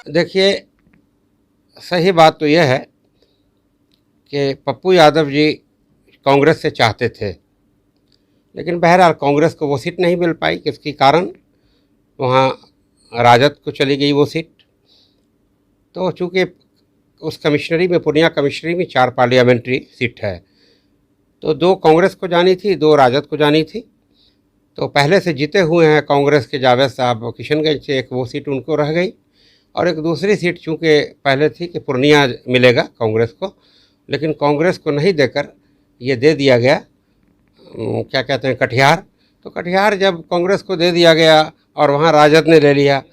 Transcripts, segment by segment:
देखिए, सही बात तो यह है कि पप्पू यादव जी कांग्रेस से चाहते थे, लेकिन बहरहाल कांग्रेस को वो सीट नहीं मिल पाई, किसके कारण वहाँ राजद को चली गई वो सीट। तो चूँकि उस कमिश्नरी में, पूर्णिया कमिश्नरी में 4 पार्लियामेंट्री सीट है, तो 2 कांग्रेस को जानी थी, 2 राजद को जानी थी। तो पहले से जीते हुए हैं कांग्रेस के जावेद साहब किशनगंज से, एक वो सीट उनको रह गई, और एक दूसरी सीट चूँकि पहले थी कि पूर्णिया मिलेगा कांग्रेस को, लेकिन कांग्रेस को नहीं देकर ये दे दिया गया, क्या कहते हैं, कटिहार। तो कटिहार जब कांग्रेस को दे दिया गया और वहाँ राजद ने ले लिया,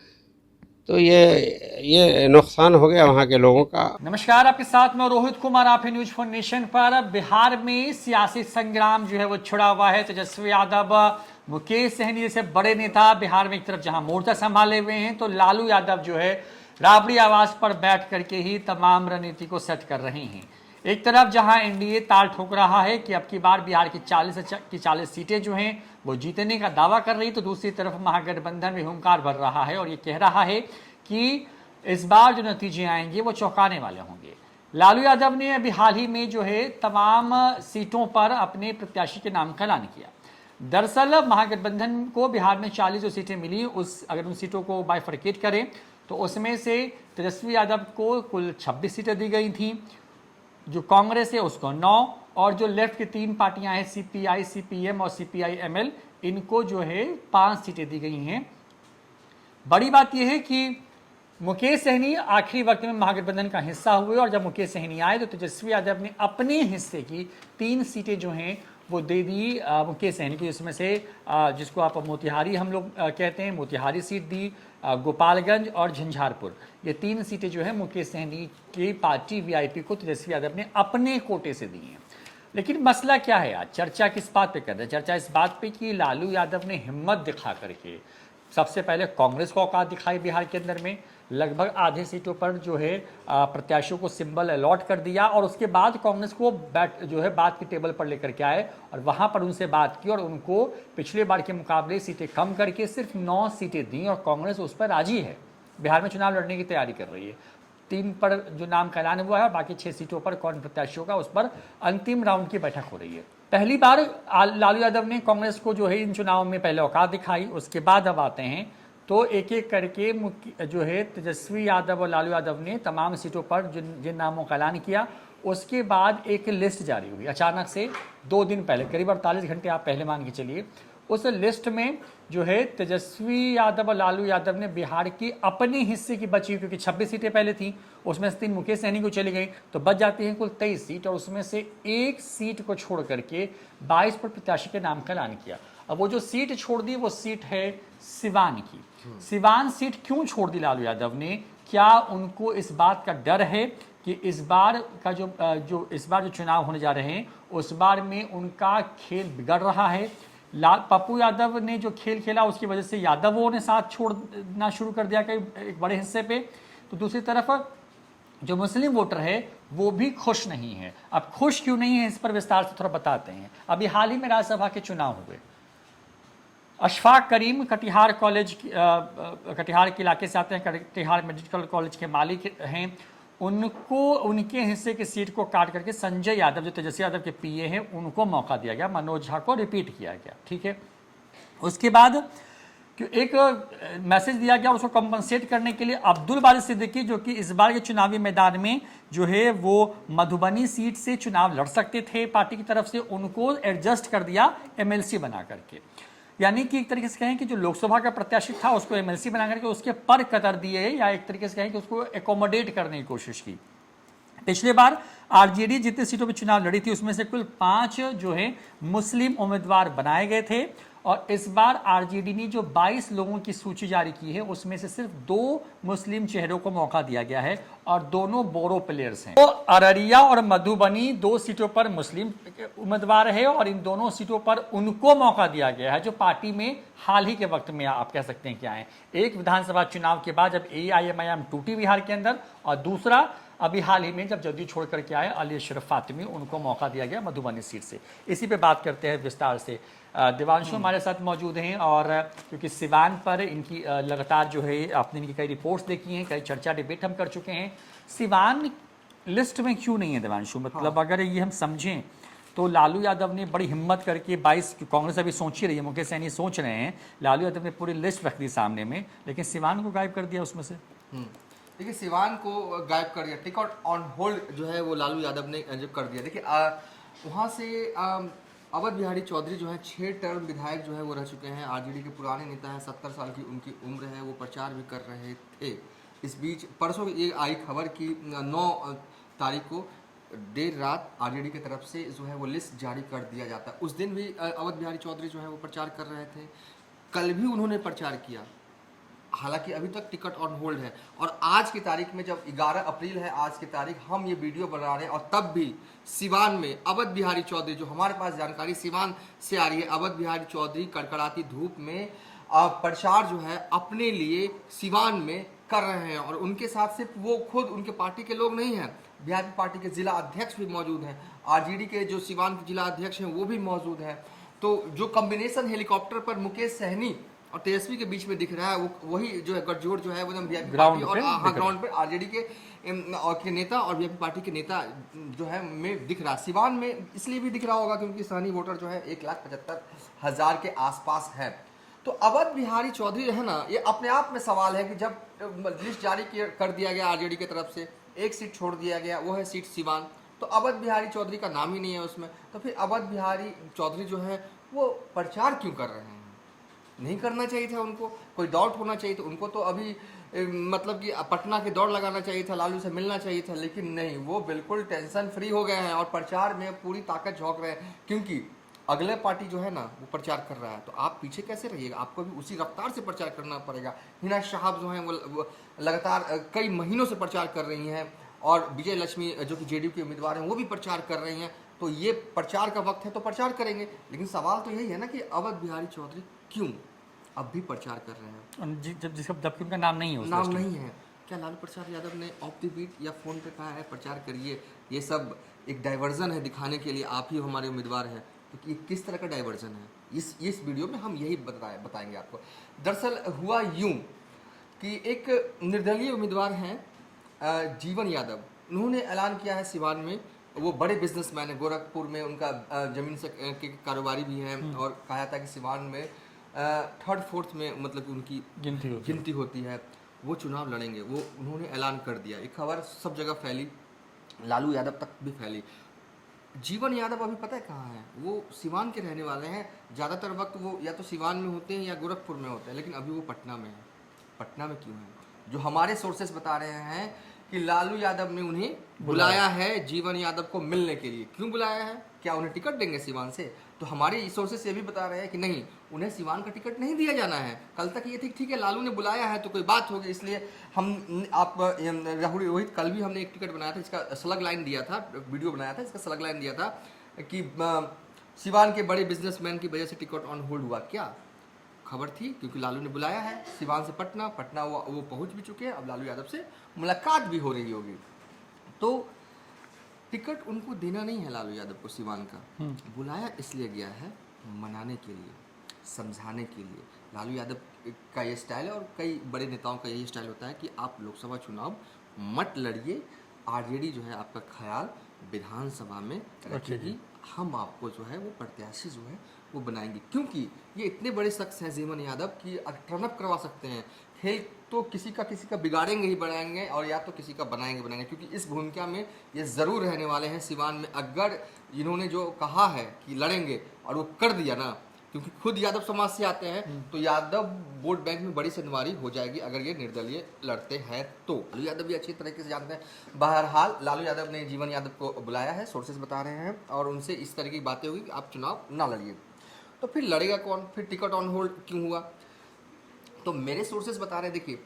तो ये नुकसान हो गया वहाँ के लोगों का। नमस्कार, आपके साथ में रोहित कुमार, आप न्यूज फॉर नेशन पर। बिहार में सियासी संग्राम जो है वो छिड़ा हुआ है। तेजस्वी यादव, मुकेश सहनी जैसे बड़े नेता बिहार में एक तरफ जहां मोर्चा संभाले हुए हैं, तो लालू यादव जो है राबड़ी आवास पर बैठ करके ही तमाम रणनीति को सेट कर रहे हैं। एक तरफ जहां एनडीए ताल ठोक रहा है कि अब की बार बिहार की 40 सीटें जो हैं वो जीतने का दावा कर रही, तो दूसरी तरफ महागठबंधन में हुंकार भर रहा है और ये कह रहा है कि इस बार जो नतीजे आएंगे वो चौंकाने वाले होंगे। लालू यादव ने अभी हाल ही में जो है तमाम सीटों पर अपने प्रत्याशी के नाम का ऐलान किया। दरअसल महागठबंधन को बिहार में 40 जो सीटें मिली, अगर उन सीटों को बाइफरकेट करें तो उसमें से तेजस्वी यादव को कुल 26 सीटें दी गई थी, जो कांग्रेस है उसको 9, और जो लेफ्ट की 3 पार्टियां हैं सीपीआई, सीपीएम और सीपीआई-एमएल, इनको जो है 5 सीटें दी गई हैं। बड़ी बात यह है कि मुकेश सहनी आखिरी वक्त में महागठबंधन का हिस्सा हुए, और जब मुकेश सहनी आए तो तेजस्वी यादव ने अपने हिस्से की 3 सीटें जो हैं वो दे दी मुकेश सहनी को, जिसमें से जिसको आप मोतिहारी हम लोग कहते हैं, मोतिहारी सीट दी, गोपालगंज और झंझारपुर, ये 3 सीटें जो है मुकेश सहनी की पार्टी वीआईपी को तेजस्वी यादव ने अपने कोटे से दी हैं। लेकिन मसला क्या है आज, चर्चा किस बात पे कर रहे हैं? चर्चा इस बात पे कि लालू यादव ने हिम्मत दिखा करके सबसे पहले कांग्रेस को औकात दिखाई बिहार के अंदर में, लगभग आधे सीटों पर जो है प्रत्याशियों को सिंबल अलॉट कर दिया, और उसके बाद कांग्रेस को जो है बात की टेबल पर लेकर के आए और वहां पर उनसे बात की, और उनको पिछले बार के मुकाबले सीटें कम करके सिर्फ 9 सीटें दी, और कांग्रेस उस पर राजी है। बिहार में चुनाव लड़ने की तैयारी कर रही है। 3 पर जो नाम का ऐलान हुआ है, और बाकी 6 सीटों पर कौन प्रत्याशियों का, उस पर अंतिम राउंड की बैठक हो रही है। पहली बार लालू यादव ने कांग्रेस को जो है इन चुनावों में पहले औकात दिखाई, उसके बाद अब आते हैं तो एक एक करके जो है तेजस्वी यादव और लालू यादव ने तमाम सीटों पर जिन नामों का ऐलान किया, उसके बाद एक लिस्ट जारी हुई अचानक से 2 दिन पहले, करीब 48 घंटे आप पहले मान के चलिए। उस लिस्ट में जो है तेजस्वी यादव और लालू यादव ने बिहार की अपने हिस्से की बची, क्योंकि 26 सीटें पहले थी, उसमें से 3 मुकेश सहनी को चली गई, तो बच जाती हैं कुल 23 सीट, और उसमें से एक सीट को छोड़ करके 22 पर प्रत्याशी के नाम का ऐलान किया। अब वो जो सीट छोड़ दी वो सीट है सिवान की। सिवान सीट क्यों छोड़ दी लालू यादव ने? क्या उनको इस बात का डर है कि इस बार का जो इस बार जो चुनाव होने जा रहे हैं उस बार में उनका खेल बिगड़ रहा है? पप्पू यादव ने जो खेल खेला उसकी वजह से यादवों ने साथ छोड़ना शुरू कर दिया कई एक बड़े हिस्से पे, तो दूसरी तरफ जो मुस्लिम वोटर है वो भी खुश नहीं है। अब खुश क्यों नहीं है, इस पर विस्तार से थोड़ा बताते हैं। अभी हाल ही में राज्यसभा के चुनाव हुए, अशफाक करीम कटिहार के इलाके से आते हैं, कटिहार मेडिकल कॉलेज के मालिक हैं, उनको उनके हिस्से की सीट को काट करके संजय यादव जो तेजस्वी यादव के पीए हैं उनको मौका दिया गया, मनोज झा को रिपीट किया गया। ठीक है, उसके बाद एक मैसेज दिया गया उसको कंपनसेट करने के लिए अब्दुल बारी सिद्दीकी, जो कि इस बार के चुनावी मैदान में जो है वो मधुबनी सीट से चुनाव लड़ सकते थे पार्टी की तरफ से, उनको एडजस्ट कर दिया एमएलसी बना करके। यानी कि एक तरीके से कहें कि जो लोकसभा का प्रत्याशी था उसको एमएलसी बना करके उसके पर कतर दिए, या एक तरीके से कहें कि उसको एकोमोडेट करने की कोशिश की। पिछले बार आरजेडी जितने सीटों पर चुनाव लड़ी थी उसमें से कुल 5 जो है मुस्लिम उम्मीदवार बनाए गए थे, और इस बार आरजेडी ने जो 22 लोगों की सूची जारी की है उसमें से सिर्फ 2 मुस्लिम चेहरों को मौका दिया गया है, और दोनों बोरो प्लेयर्स हैं। तो अररिया और मधुबनी 2 सीटों पर मुस्लिम उम्मीदवार है, और इन दोनों सीटों पर उनको मौका दिया गया है जो पार्टी में हाल ही के वक्त में आप कह सकते हैं क्या है, एक विधानसभा चुनाव के बाद जब AIMIM टूटी बिहार के अंदर, और दूसरा अभी हाल ही में जब जदयू छोड़ करके आए अली अशरफ फातिमी, उनको मौका दिया गया मधुबनी सीट से। इसी पे बात करते हैं विस्तार से। देवांशु हमारे साथ मौजूद हैं और क्योंकि सिवान पर इनकी लगातार जो है आपने इनकी कई रिपोर्ट्स देखी हैं, कई चर्चा डिबेट हम कर चुके हैं। सिवान लिस्ट में क्यों नहीं है देवांशु? मतलब अगर ये हम समझें तो लालू यादव ने बड़ी हिम्मत करके 22, कांग्रेस अभी सोच ही रही है, मुकेश सहनी सोच रहे हैं, लालू यादव ने पूरी लिस्ट रख दी सामने में, लेकिन सिवान को गायब कर दिया उसमें से। देखिए सिवान को गायब कर दिया, टिकट ऑन होल्ड जो है वो लालू यादव ने जो कर दिया। देखिए वहाँ से अवध बिहारी चौधरी जो है 6 टर्म विधायक जो है वो रह चुके हैं, आरजेडी के पुराने नेता हैं, 70 साल की उनकी उम्र है, वो प्रचार भी कर रहे थे। इस बीच परसों ये आई खबर कि 9 तारीख को देर रात आरजेडी की तरफ से जो है वो लिस्ट जारी कर दिया जाता है। उस दिन भी अवध बिहारी चौधरी जो है वो प्रचार कर रहे थे, कल भी उन्होंने प्रचार किया, हालांकि अभी तक टिकट ऑन होल्ड है। और आज की तारीख में जब 11 अप्रैल है, आज की तारीख हम ये वीडियो बना रहे हैं, और तब भी सिवान में अवध बिहारी चौधरी, जो हमारे पास जानकारी सिवान से आ रही है, अवध बिहारी चौधरी कड़कड़ाती धूप में प्रचार जो है अपने लिए सिवान में कर रहे हैं। और उनके साथ सिर्फ वो खुद उनके पार्टी के लोग नहीं हैं, बिहार पार्टी के जिला अध्यक्ष भी मौजूद हैं, आरजेडी के जो सिवान के जिला अध्यक्ष हैं वो भी मौजूद हैं। तो जो कॉम्बिनेशन हेलीकॉप्टर पर मुकेश सहनी और तेजस्वी के बीच में दिख रहा है, वो वही जो है गठजोड़ जो है वो ग्राउंड और ग्राउंड पर आरजेडी के नेता और बीजेपी पार्टी के नेता जो है में दिख रहा है। सिवान में इसलिए भी दिख रहा होगा क्योंकि सहनी वोटर जो है 1,75,000 के आसपास है। तो अवध बिहारी चौधरी है ना, ये अपने आप में सवाल है कि जब लिस्ट जारी कर दिया गया आरजेडी की तरफ से, एक सीट छोड़ दिया गया, वो है सीट सिवान, तो अवध बिहारी चौधरी का नाम ही नहीं है उसमें, तो फिर अवध बिहारी चौधरी जो है वो प्रचार क्यों कर रहे हैं? नहीं करना चाहिए था उनको, कोई डाउट होना चाहिए था उनको, तो अभी मतलब कि पटना के दौड़ लगाना चाहिए था, लालू से मिलना चाहिए था, लेकिन नहीं, वो बिल्कुल टेंशन फ्री हो गए हैं और प्रचार में पूरी ताकत झोंक रहे हैं। क्योंकि अगले पार्टी जो है ना वो प्रचार कर रहा है, तो आप पीछे कैसे रहिएगा? आपको भी उसी रफ्तार से प्रचार करना पड़ेगा। हिना साहब जो हैं वो लगातार कई महीनों से प्रचार कर रही हैं, और विजय लक्ष्मी जो कि जेडीयू के उम्मीदवार हैं वो भी प्रचार कर रही हैं। तो ये प्रचार का वक्त है तो प्रचार करेंगे, लेकिन सवाल तो यही है ना कि अवध बिहारी चौधरी क्यों अब भी प्रचार कर रहे हैं? जबकि उनका नाम नहीं है, नाम नहीं है। क्या लालू प्रसाद यादव ने ऑफ द बीट या फोन पे कहा है प्रचार करिए? ये सब एक डाइवर्जन है दिखाने के लिए आप ही हमारे उम्मीदवार हैं। तो ये किस तरह का डाइवर्जन है, इस वीडियो में हम यही बताएंगे आपको। दरअसल हुआ यूं कि एक निर्दलीय उम्मीदवार हैं जीवन यादव, उन्होंने ऐलान किया है सिवान में, वो बड़े बिजनेसमैन है, गोरखपुर में उनका ज़मीन से के कारोबारी भी हैं, और कहा था कि सिवान में 3rd 4th में मतलब उनकी गिनती होती है, वो चुनाव लड़ेंगे, वो उन्होंने ऐलान कर दिया। एक खबर सब जगह फैली, लालू यादव तक भी फैली। जीवन यादव अभी पता है कहाँ हैं? वो सिवान के रहने वाले हैं, ज़्यादातर वक्त वो या तो सिवान में होते हैं या गोरखपुर में होते हैं, लेकिन अभी वो पटना में है। पटना में क्यों है? जो हमारे सोर्सेस बता रहे हैं कि लालू यादव ने उन्हें बुलाया है जीवन यादव को मिलने के लिए। क्यों बुलाया है? क्या उन्हें टिकट देंगे सिवान से? तो हमारे सोर्सेस ये भी बता रहे हैं कि नहीं, उन्हें सिवान का टिकट नहीं दिया जाना है। कल तक ये थी ठीक है लालू ने बुलाया है तो कोई बात होगी, इसलिए हम आप राहुल रोहित कल भी हमने एक टिकट बनाया था, इसका स्लग लाइन दिया था, वीडियो बनाया था, इसका स्लग लाइन दिया था कि सिवान के बड़े बिजनेसमैन की वजह से टिकट ऑन होल्ड हुआ। क्या खबर थी? क्योंकि लालू ने बुलाया है सिवान से पटना वो पहुंच भी चुके हैं, अब लालू यादव से मुलाकात भी हो रही होगी। तो टिकट उनको देना नहीं है लालू यादव को सिवान का, बुलाया इसलिए गया है मनाने के लिए, समझाने के लिए। लालू यादव का ये स्टाइल है और कई बड़े नेताओं का यही स्टाइल होता है कि आप लोकसभा चुनाव मत लड़िए, आरजेडी जो है आपका ख्याल विधानसभा में रखेगी, हम आपको जो है वो प्रत्याशी जो है वो बनाएंगे। क्योंकि ये इतने बड़े शख्स हैं जीवन यादव कि टर्नअप करवा सकते हैं, खेल तो किसी का बिगाड़ेंगे ही बनाएंगे, और या तो किसी का बनाएंगे, क्योंकि इस भूमिका में ये ज़रूर रहने वाले हैं सिवान में। अगर इन्होंने जो कहा है कि लड़ेंगे और वो कर दिया ना, क्योंकि खुद यादव समाज से आते हैं, तो यादव वोट बैंक में बड़ी सुनवारी हो जाएगी अगर ये निर्दलीय लड़ते हैं तो। लालू यादव भी अच्छी तरीके से जानते हैं। बहरहाल लालू यादव ने जीवन यादव को बुलाया है, सोर्सेज बता रहे हैं, और उनसे इस तरह की बातें हुई कि आप चुनाव ना लड़िए। तो फिर लड़ेगा कौन? फिर टिकट ऑन होल्ड क्यों हुआ? तो मेरे सोर्सेज बता रहे हैं, देखिए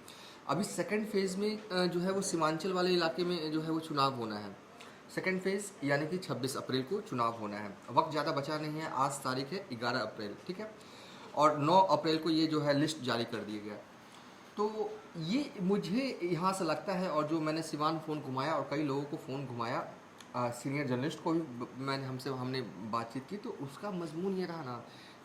अभी सेकेंड फेज़ में जो है वो सीमांचल वाले इलाके में जो है वो चुनाव होना है। सेकेंड फेज़ यानी कि 26 अप्रैल को चुनाव होना है। वक्त ज़्यादा बचा नहीं है, आज तारीख है 11 अप्रैल, ठीक है, और 9 अप्रैल को ये जो है लिस्ट जारी कर दिया गया। तो ये मुझे यहाँ से लगता है, और जो मैंने सिवान फ़ोन घुमाया और कई लोगों को फ़ोन घुमाया, सीनियर जर्नलिस्ट को भी हमने बातचीत की, तो उसका मजमून ये रहा ना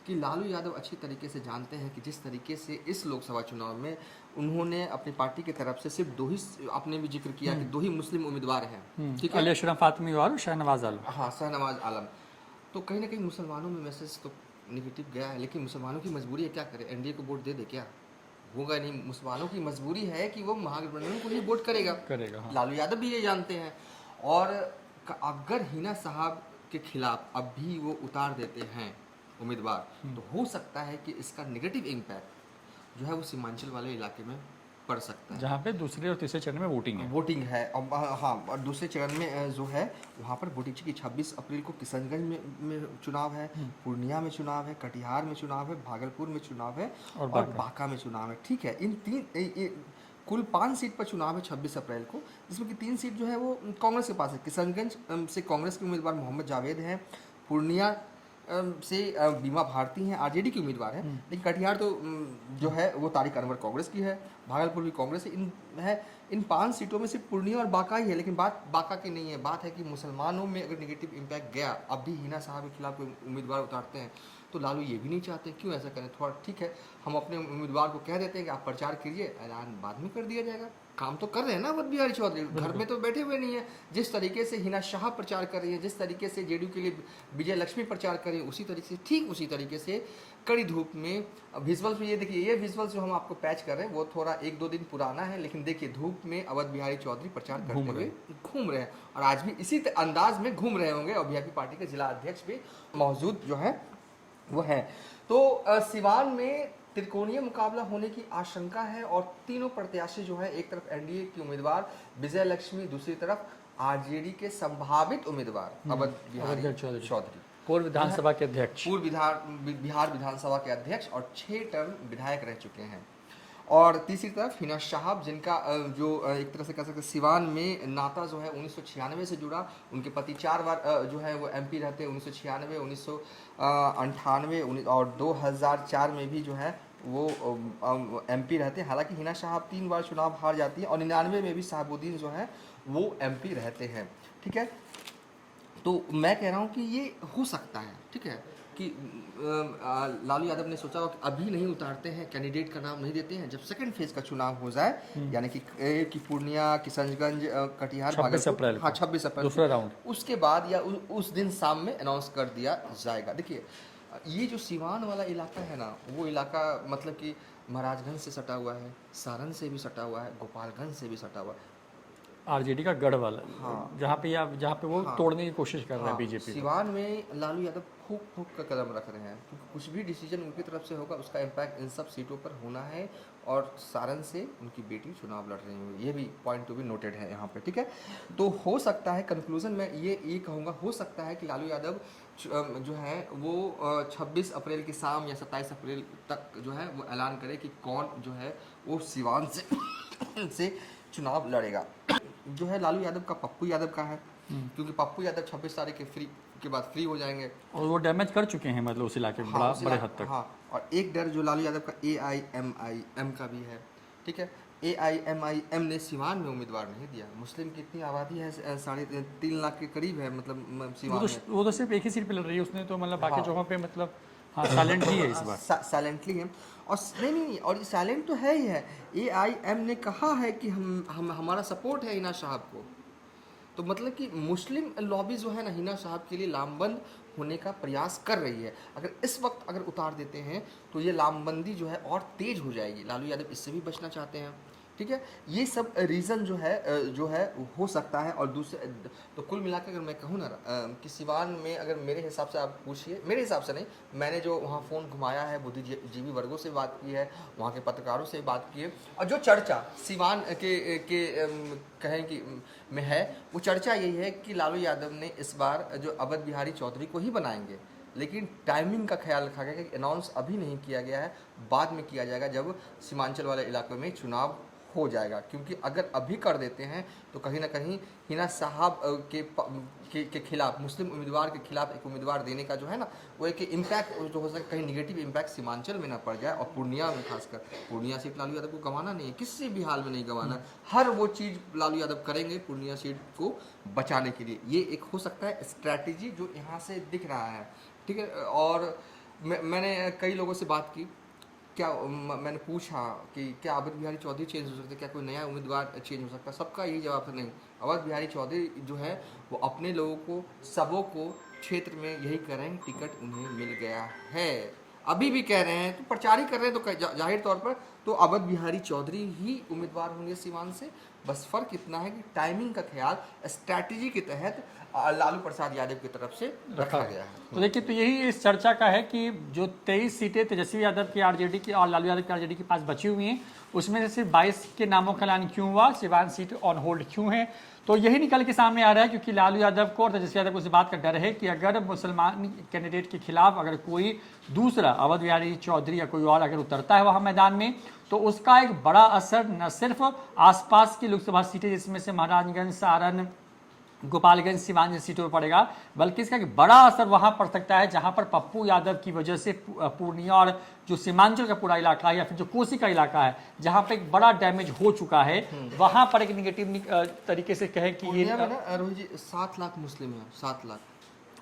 कि लालू यादव अच्छी तरीके से जानते हैं कि जिस तरीके से इस लोकसभा चुनाव में उन्होंने अपनी पार्टी की तरफ से सिर्फ दो ही, आपने भी जिक्र किया कि दो ही मुस्लिम उम्मीदवार हैं, ठीक है, अली अशरफ फातमी और शहनवाज आलम। हाँ, शहनवाज आलम। तो कहीं ना कहीं मुसलमानों में मैसेज तो निगेटिव गया है, लेकिन मुसलमानों की मजबूरी है, क्या करे, एनडीए को वोट दे दे, क्या होगा नहीं। मुसलमानों की मजबूरी है कि वो महागठबंधन को ही वोट करेगा, हाँ। लालू यादव भी ये जानते हैं। और अगर हिना साहब के खिलाफ अब भी वो उतार देते हैं उम्मीदवार, तो हो सकता है कि इसका नेगेटिव इम्पैक्ट जो है वो सीमांचल वाले इलाके में पड़ सकता है, जहाँ पे दूसरे और तीसरे चरण में वोटिंग है। और हाँ, और दूसरे चरण में जो है वहाँ पर वोटिंग की 26 अप्रैल को किशनगंज में चुनाव है, पूर्णिया में चुनाव है, कटिहार में चुनाव है, भागलपुर में चुनाव है और बांका में चुनाव है, ठीक है। इन कुल 5 सीट पर चुनाव है 26 अप्रैल को, जिसमें कि 3 सीट जो है वो कांग्रेस के पास है। किशनगंज से कांग्रेस के उम्मीदवार मोहम्मद जावेद हैं, पूर्णिया से बीमा भारती हैं, आरजेडी की उम्मीदवार है, लेकिन कटिहार तो जो है वो तारिक अनवर कांग्रेस की है, भागलपुर भी कांग्रेस है। इन 5 सीटों में सिर्फ पूर्णिया और बांका ही है, लेकिन बात बांका की नहीं है। बात है कि मुसलमानों में अगर नेगेटिव इम्पैक्ट गया, अब भी हिना साहब के खिलाफ कोई उम्मीदवार उतारते हैं, तो लालू ये भी नहीं चाहते, क्यों ऐसा करें। थोड़ा ठीक है, हम अपने उम्मीदवार को कह देते हैं कि आप प्रचार कीजिए, ऐलान बाद में कर दिया जाएगा। काम तो कर रहे हैं ना अवध बिहारी चौधरी, घर में तो बैठे हुए नहीं है। जिस तरीके से हिना शाह प्रचार कर रही है, जिस तरीके से जेडीयू के लिए विजय लक्ष्मी प्रचार कर रही है, उसी तरीके से, ठीक उसी तरीके से कड़ी धूप में विजुअल्स में, ये देखिए, ये विजुअल्स जो हम आपको पैच कर रहे हैं वो थोड़ा 1-2 दिन पुराना है, लेकिन देखिए धूप में अवध बिहारी चौधरी प्रचार करते हुए घूम रहे हैं, और आज भी इसी अंदाज में घूम रहे होंगे। और बीजेपी पार्टी के जिला अध्यक्ष भी मौजूद जो है वो है। तो सिवान में त्रिकोणीय मुकाबला होने की आशंका है, और तीनों प्रत्याशी जो है, एक तरफ एनडीए की उम्मीदवार विजय लक्ष्मी, दूसरी तरफ आरजेडी के संभावित उम्मीदवार अवध बिहारी चौधरी, पूर्व विधानसभा के अध्यक्ष, बिहार विधानसभा के अध्यक्ष और 6 टर्म विधायक रह चुके हैं। और तीसरी तरफ हिना शाह, जिनका जो एक तरह से कह सकते हैं सिवान में नाता जो है 1996 से जुड़ा, उनके पति 4 बार जो है वो एमपी रहते हैं, 1996, 1998 और 2004 में भी जो है वो एमपी रहते हैं। हालांकि हिना शाह 3 बार चुनाव हार जाती है, और 99 में भी शहाबुद्दीन जो है वो एमपी रहते हैं, ठीक है। तो मैं कह रहा हूँ कि ये हो सकता है, ठीक है, कि लालू यादव ने सोचा कि अभी नहीं उतारते हैं, कैंडिडेट का नाम नहीं देते हैं, जब सेकंड फेज का चुनाव हो जाए, यानी कि पूर्णिया, किशनगंज, कटिहार, 26 अप्रैल, हाँ 26 अप्रैल दूसरा राउंड, उसके बाद या उस दिन शाम में अनाउंस कर दिया जाएगा। देखिए, ये जो सिवान वाला इलाका है ना, वो इलाका मतलब कि महाराजगंज से सटा हुआ है, सारण से भी सटा हुआ है, गोपालगंज से भी सटा हुआ है, आरजेडी का गढ़ वाला, हाँ, जहाँ पे वो तोड़ने की कोशिश कर रहे हैं बीजेपी। सिवान में लालू यादव फूक का कदम रख रहे हैं, क्योंकि कुछ भी डिसीजन उनकी तरफ से होगा उसका इम्पैक्ट इन सब सीटों पर होना है, और सारण से उनकी बेटी चुनाव लड़ रही है, ये भी पॉइंट टू बी नोटेड है यहाँ पे, ठीक है। तो हो सकता है, कंक्लूजन में ये कहूँगा, हो सकता है कि लालू यादव जो है वो 26 अप्रैल की शाम या 27 अप्रैल तक जो है वो ऐलान करे कि कौन जो है वो सिवान से चुनाव लड़ेगा। जो है लालू यादव का पप्पू यादव का है, क्योंकि पप्पू यादव 26 तारीख के बाद फ्री हो जाएंगे, और वो डैमेज कर चुके हैं, मतलब उस इलाके में बड़े हद तक। हाँ, और एक डर जो लालू यादव का AIMIM का भी है, ठीक है। AIMIM ने सिवान में उम्मीदवार नहीं दिया। मुस्लिम की इतनी आबादी है, 3.5 लाख के करीब है, मतलब सिवान में वो तो सिर्फ एक ही सीट पे लड़ रही है, उसने तो मतलब बाकी जगहों पे मतलब साइलेंट ही है इस बार, साइलेंटली है। और नहीं, और साइलेंट तो है ही है। AIM ने कहा है कि हम हमारा सपोर्ट है हिना साहब को, तो मतलब कि मुस्लिम लॉबी जो है ना हिना साहब के लिए लामबंद होने का प्रयास कर रही है। अगर इस वक्त अगर उतार देते हैं तो ये लामबंदी जो है और तेज हो जाएगी। लालू यादव इससे भी बचना चाहते हैं, ठीक है। ये सब रीज़न जो है हो सकता है। और दूसरे तो कुल मिलाकर अगर मैं कहूँ ना कि सिवान में अगर मेरे हिसाब से आप पूछिए, मेरे हिसाब से नहीं, मैंने जो वहाँ फ़ोन घुमाया है, बुद्धिजीवी वर्गों से बात की है, वहाँ के पत्रकारों से बात की है, और जो चर्चा सिवान के कहें कि में है, वो चर्चा यही है कि लालू यादव ने इस बार जो अवध बिहारी चौधरी को ही बनाएंगे, लेकिन टाइमिंग का ख्याल रखा गया कि अनाउंस अभी नहीं किया गया है, बाद में किया जाएगा जब सीमांचल वाले इलाकों में चुनाव हो जाएगा। क्योंकि अगर अभी कर देते हैं तो कहीं ना कहीं हिना साहब के खिलाफ, मुस्लिम उम्मीदवार के खिलाफ एक उम्मीदवार देने का जो है ना, वो एक इम्पैक्ट जो हो सकता है, कहीं निगेटिव इम्पैक्ट सीमांचल में ना पड़ जाए। और पूर्णिया में खासकर, पूर्णिया सीट लालू यादव को गंवाना नहीं है, किसी भी हाल में नहीं गंवाना, हर वो चीज़ लालू यादव करेंगे पूर्णिया सीट को बचाने के लिए। ये एक हो सकता है स्ट्रैटेजी जो यहाँ से दिख रहा है, ठीक है। और मैंने कई लोगों से बात की, क्या मैंने पूछा कि क्या अवध बिहारी चौधरी चेंज हो सकते, क्या कोई नया उम्मीदवार चेंज हो सकता, सबका यही जवाब था नहीं। अवध बिहारी चौधरी जो है वो अपने लोगों को, सबों को क्षेत्र में यही कह रहे हैं, टिकट उन्हें मिल गया है, अभी भी कह रहे हैं, तो प्रचार ही कर रहे हैं, तो जाहिर तौर पर तो अवध बिहारी चौधरी ही उम्मीदवार होंगे सीवान से। बस फर्क इतना है कि टाइमिंग का ख्याल स्ट्रैटेजी के तहत लालू प्रसाद यादव की तरफ से रखा गया है। तो देखिए, तो यही इस चर्चा का है कि जो 23 सीटें तेजस्वी यादव की आरजेडी की और लालू यादव की आरजेडी के पास बची हुई हैं, उसमें से सिर्फ 22 के नामों का ऐलान क्यों हुआ, सिवान सीट ऑन होल्ड क्यों है, तो यही निकल के सामने आ रहा है। क्योंकि लालू यादव को और तेजस्वी यादव को इस बात का डर है कि अगर मुसलमान कैंडिडेट के खिलाफ अगर कोई दूसरा अवध बिहारी चौधरी या कोई और अगर उतरता है वहाँ मैदान में, तो उसका एक बड़ा असर न सिर्फ आसपास की लोकसभा सीटें जिसमें से महाराजगंज, सारण, गोपालगंज, सिवान जैसी सीटों पर पड़ेगा, बल्कि इसका एक बड़ा असर वहां पड़ सकता है जहां पर पप्पू यादव की वजह से पूर्णिया और जो सीमांचल का पूरा इलाका है या फिर जो कोसी का इलाका है जहां पर एक बड़ा डैमेज हो चुका है, वहां पर एक निगेटिव तरीके से कहे कि ये रोहित जी 7 लाख मुस्लिम है, 7 लाख।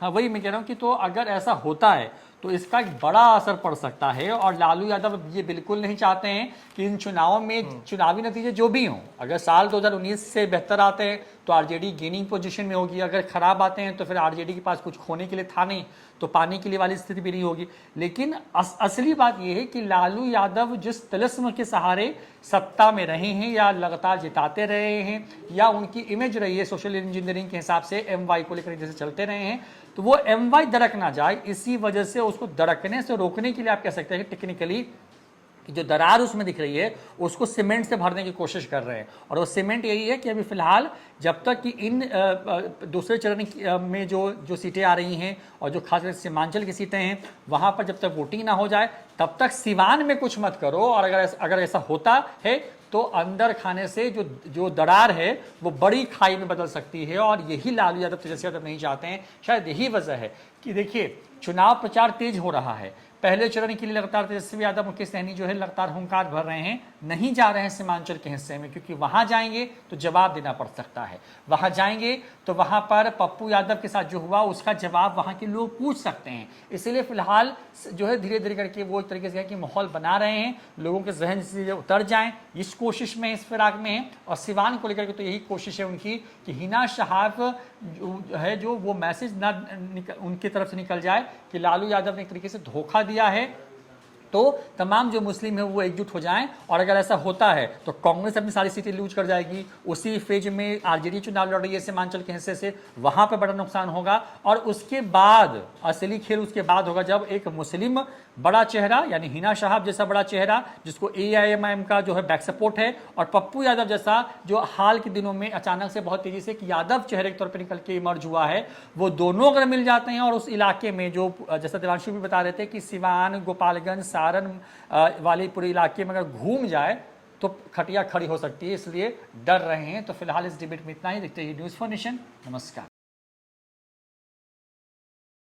हाँ, वही मैं कह रहा हूँ कि तो अगर ऐसा होता है तो इसका एक बड़ा असर पड़ सकता है। और लालू यादव ये बिल्कुल नहीं चाहते हैं कि इन चुनावों में चुनावी नतीजे जो भी हों, अगर साल 2019 से बेहतर आते हैं तो आरजेडी गेनिंग पोजीशन में होगी, अगर खराब आते हैं तो फिर आरजेडी के पास कुछ खोने के लिए था नहीं, तो पाने के लिए वाली स्थिति भी नहीं होगी। लेकिन असली बात यह है कि लालू यादव जिस तिलिस्म के सहारे सत्ता में रहे हैं या लगातार जिताते रहे हैं या उनकी इमेज रही है सोशल इंजीनियरिंग के हिसाब से MY को लेकर जैसे चलते रहे हैं, तो वो MY दरक ना जाए, इसी वजह से उसको दरकने से रोकने के लिए आप कह सकते हैं कि टेक्निकली जो दरार उसमें दिख रही है उसको सीमेंट से भरने की कोशिश कर रहे हैं। और वो सीमेंट यही है कि अभी फिलहाल जब तक कि इन दूसरे चरण में जो सीटें आ रही हैं और जो खासकर सीमांचल की सीटें हैं वहां पर जब तक वोटिंग ना हो जाए तब तक सिवान में कुछ मत करो। और अगर ऐसा होता है तो अंदर खाने से जो दरार है वो बड़ी खाई में बदल सकती है। और यही लालू यादव, तेजस्वी यादव नहीं चाहते हैं। शायद यही वजह है कि देखिए, चुनाव प्रचार तेज हो रहा है, पहले चरण के लिए लगातार तेजस्वी यादव, मुकेश सहनी जो है लगातार हुंकार भर रहे हैं, नहीं जा रहे हैं सीमांचल के हिस्से में, क्योंकि वहां जाएंगे तो जवाब देना पड़ सकता है। वहां जाएंगे तो वहां पर पप्पू यादव के साथ जो हुआ उसका जवाब वहां के लोग पूछ सकते हैं। इसलिए फिलहाल जो है धीरे धीरे करके वो एक तरीके से कि माहौल बना रहे हैं, लोगों के जहन से उतर जाएं, इस कोशिश में, इस फिराक में है। और सिवान को लेकर के तो यही कोशिश है उनकी कि हिना शहाब है जो वो मैसेज ना उनकी तरफ से निकल जाए कि लालू यादव ने एक तरीके से धोखा दिया है, तो तमाम जो मुस्लिम है वो एकजुट हो जाएं। और अगर ऐसा होता है तो कांग्रेस अपनी सारी सीटें लूज कर जाएगी। उसी फेज में आरजेडी चुनाव लड़ रही है सीमांचल के हिस्से से, वहां पर बड़ा नुकसान होगा। और उसके बाद असली खेल उसके बाद होगा जब एक मुस्लिम बड़ा चेहरा यानी हिना शहाब जैसा बड़ा चेहरा जिसको AIMIM का जो है बैक सपोर्ट है, और पप्पू यादव जैसा जो हाल के दिनों में अचानक से बहुत तेजी से एक यादव चेहरे के तौर पर निकल के इमर्ज हुआ है, वो दोनों अगर मिल जाते हैं और उस इलाके में जो जैसा देवांशु भी बता रहे थे कि सिवान, गोपालगंज, सारण वाले पूरे इलाके में अगर घूम जाए तो खटिया खड़ी हो सकती है। इसलिए डर रहे हैं। तो फिलहाल इस डिबेट में इतना ही। देखते हैं न्यूज़ फॉर नेशन। नमस्कार।